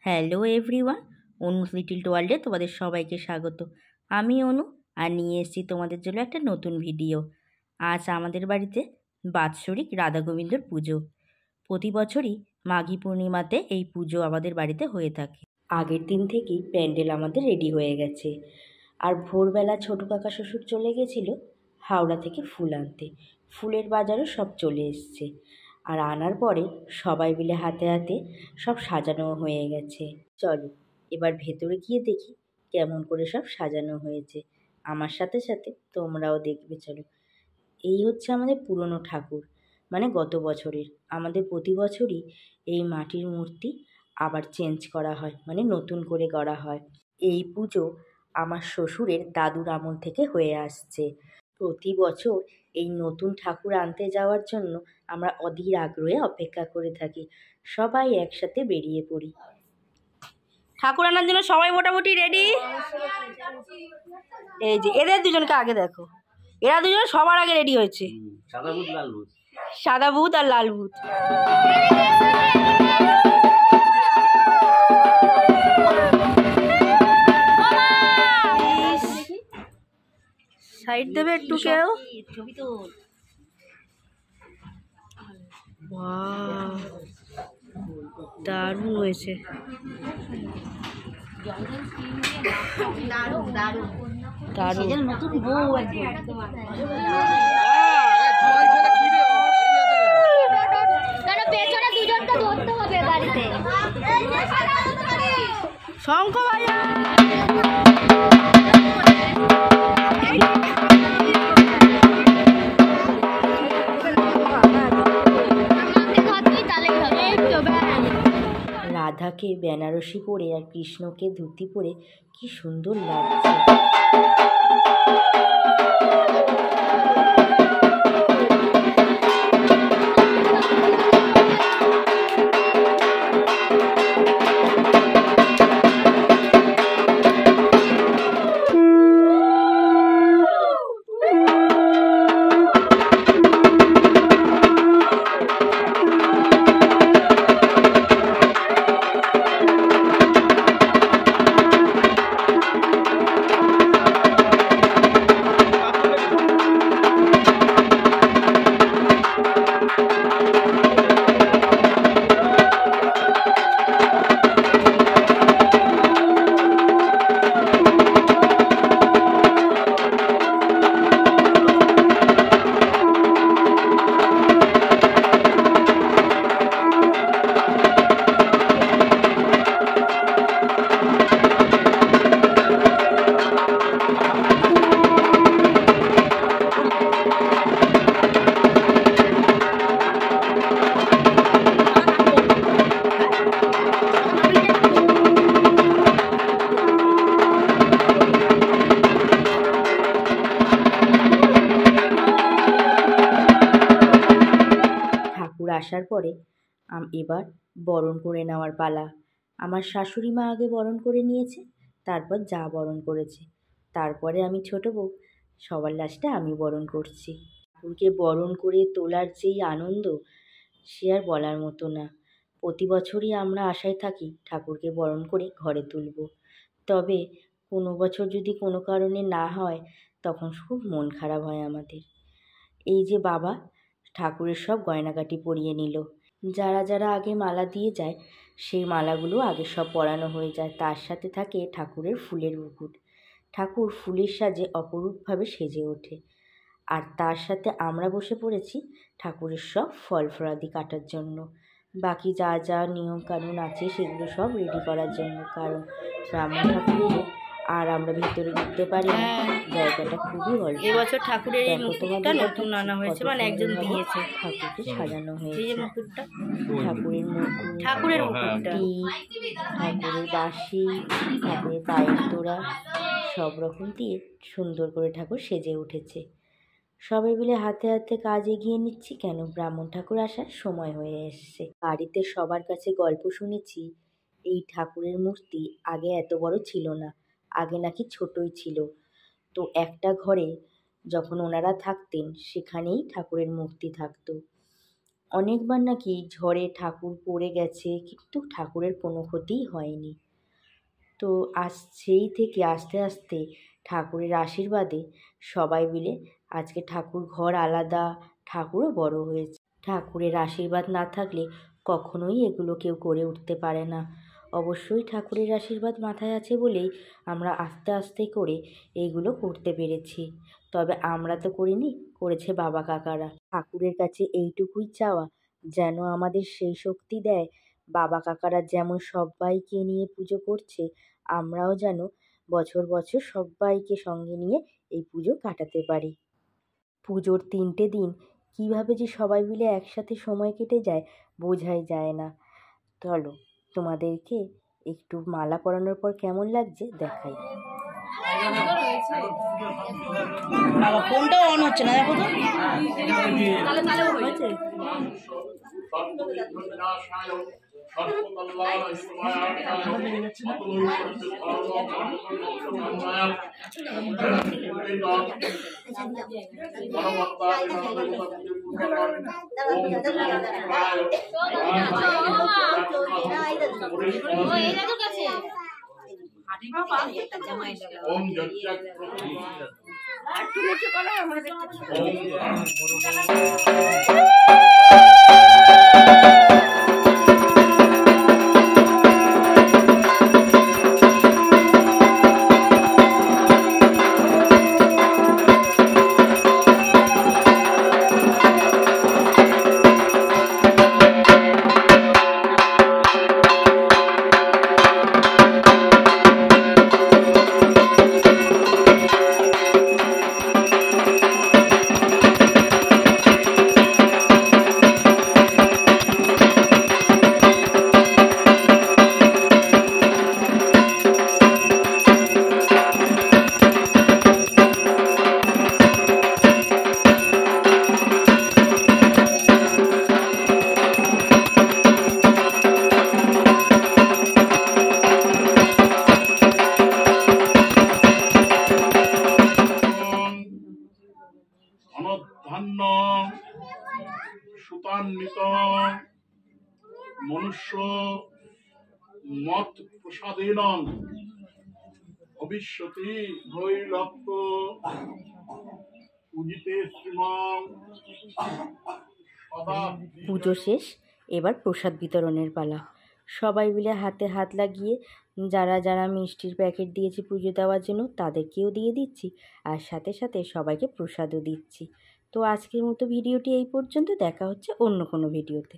Hello everyone, অনুস little ওয়ার্ল্ডে তোমাদের সবাইকে স্বাগত। আমি অনু, আর নিয়ে এসেছি তোমাদের জন্য একটা নতুন ভিডিও। আজ আমাদের বাড়িতে বাৎসরিক রাধা গোবিন্দর পুজো। প্রতি বছরই মাঘী পূর্ণিমাতে এই পুজো আমাদের বাড়িতে হয়ে থাকে। আগের দিন থেকেই প্যান্ডেল আমাদের রেডি হয়ে গেছে, আর ভোরবেলা ছোটো কাকা শ্বশুর চলে গেছিলো হাওড়া থেকে ফুল আনতে। ফুলের বাজারও সব চলে এসছে, আর আনার পরে সবাই মিলে হাতে হাতে সব সাজানো হয়ে গেছে। চলো এবার ভেতরে গিয়ে দেখি কেমন করে সব সাজানো হয়েছে। আমার সাথে সাথে তোমরাও দেখবে। চলো, এই হচ্ছে আমাদের পুরনো ঠাকুর, মানে গত বছরের। আমাদের প্রতি বছরই এই মাটির মূর্তি আবার চেঞ্জ করা হয়, মানে নতুন করে গড়া হয়। এই পুজো আমার শ্বশুরের দাদুর আমল থেকে হয়ে আসছে। প্রতি বছর এই নতুন ঠাকুর আনতে যাওয়ার জন্য আমরা অধীর আগ্রহে অপেক্ষা করে থাকি। সবাই একসাথে বেরিয়ে পড়ি। ঠাকুর আনার জন্য সবাই মোটামুটি রেডি। এই যে এদের দুজনকে আগে দেখো, এরা দুজন সবার আগে রেডি হয়েছে। সাদা ভূত আর লাল ভূত। সাইড দেবে একটু কেউ। দারুণ হয়েছে, দারুণ। নতুন বউ শঙ্খ বাজা। রাধাকে বেনারসি পরে আর কৃষ্ণকে ধুতি পরে কি সুন্দর লাগছে। আসার পরে এবার বরণ করে নেওয়ার পালা। আমার শাশুড়ি মা আগে বরণ করে নিয়েছে, তারপর যা বরণ করেছে, তারপরে আমি ছোট বউ, সবার লাস্টে আমি বরণ করছি। ঠাকুরকে বরণ করে তোলার যেই আনন্দ, সে আর বলার মতো না। প্রতি বছরই আমরা আশায় থাকি ঠাকুরকে বরণ করে ঘরে তুলব, তবে কোনো বছর যদি কোনো কারণে না হয় তখন খুব মন খারাপ হয় আমাদের। এই যে বাবা ঠাকুরের সব গয়নাগাটি পরিয়ে নিল। যারা যারা আগে মালা দিয়ে যায় সেই মালাগুলো আগে সব পরানো হয়ে যায়। তার সাথে থাকে ঠাকুরের ফুলের মুকুট। ঠাকুর ফুলের সাজে অপরূপভাবে সেজে ওঠে। আর তার সাথে আমরা বসে পড়েছি ঠাকুরের সব ফল ফলাদি কাটার জন্য। বাকি যা যা নিয়ম কানুন আছে সেগুলো সব রেডি করার জন্য, কারণ ব্রাহ্মণ ঠাকুরের আর আমরা ভিতরে ঢুকতে পারি না, জায়গাটা খুবই অল্প। এবছর ঠাকুরের এই মুকুটটা নতুন আনা হয়েছে, মানে একজন দিয়েছে। ঠাকুরকে সাজানো হয়েছে, এই মুকুটটা ঠাকুরের মুকুট, ঠাকুরের বাঁশি, ঠাকুরের পায়ের তোড়া সব রকম দিয়ে সুন্দর করে ঠাকুর সেজে উঠেছে। সবাই মিলে হাতে হাতে কাজ এগিয়ে নিচ্ছি, কেন ব্রাহ্মণ ঠাকুর আসার সময় হয়ে এসছে। বাড়িতে সবার কাছে গল্প শুনেছি এই ঠাকুরের মূর্তি আগে এত বড় ছিল না, আগে নাকি ছোটই ছিল। তো একটা ঘরে যখন ওনারা থাকতেন সেখানেই ঠাকুরের মূর্তি থাকতো। অনেকবার নাকি ঝড়ে ঠাকুর পড়ে গেছে, কিন্তু ঠাকুরের কোনো ক্ষতিই হয়নি। তো আজ সেই থেকে আস্তে আস্তে ঠাকুরের আশীর্বাদে সবাই মিলে আজকে ঠাকুর ঘর আলাদা, ঠাকুরও বড় হয়েছে। ঠাকুরের আশীর্বাদ না থাকলে কখনোই এগুলো কেউ করে উঠতে পারে না। অবশ্যই ঠাকুরের আশীর্বাদ মাথায় আছে বলেই আমরা আস্তে আস্তে করে এইগুলো করতে পেরেছি। তবে আমরা তো করিনি, করেছে বাবা কাকারা। ঠাকুরের কাছে এইটুকুই চাওয়া, যেন আমাদের সেই শক্তি দেয়, বাবা কাকারা যেমন সবাইকে নিয়ে পুজো করছে, আমরাও যেন বছর বছর সবাইকে সঙ্গে নিয়ে এই পুজো কাটাতে পারি। পুজোর 3টে দিন কীভাবে যে সবাই মিলে একসাথে সময় কেটে যায় বোঝাই যায় না। চলো তোমাদেরকে একটু মালা পরানোর পর কেমন লাগছে দেখাই। ফোনটাও অন হচ্ছে না, দেখো তো। অনধান্য সুতান্বিত মনুষ্য মত প্রসাদেন ভবিষ্যতি ভৈরক্ষ পূজিতে শ্রীমং সদা। পুজো শেষ, এবার প্রসাদ বিতরণের পালা। সবাই মিলে হাতে হাত লাগিয়ে যারা যারা মিষ্টির প্যাকেট দিয়েছে পুজো দেওয়ার জন্য তাদেরকেও দিয়ে দিচ্ছি, আর সাথে সাথে সবাইকে প্রসাদও দিচ্ছি। তো আজকের মতো ভিডিওটি এই পর্যন্ত, দেখা হচ্ছে অন্য কোনো ভিডিওতে।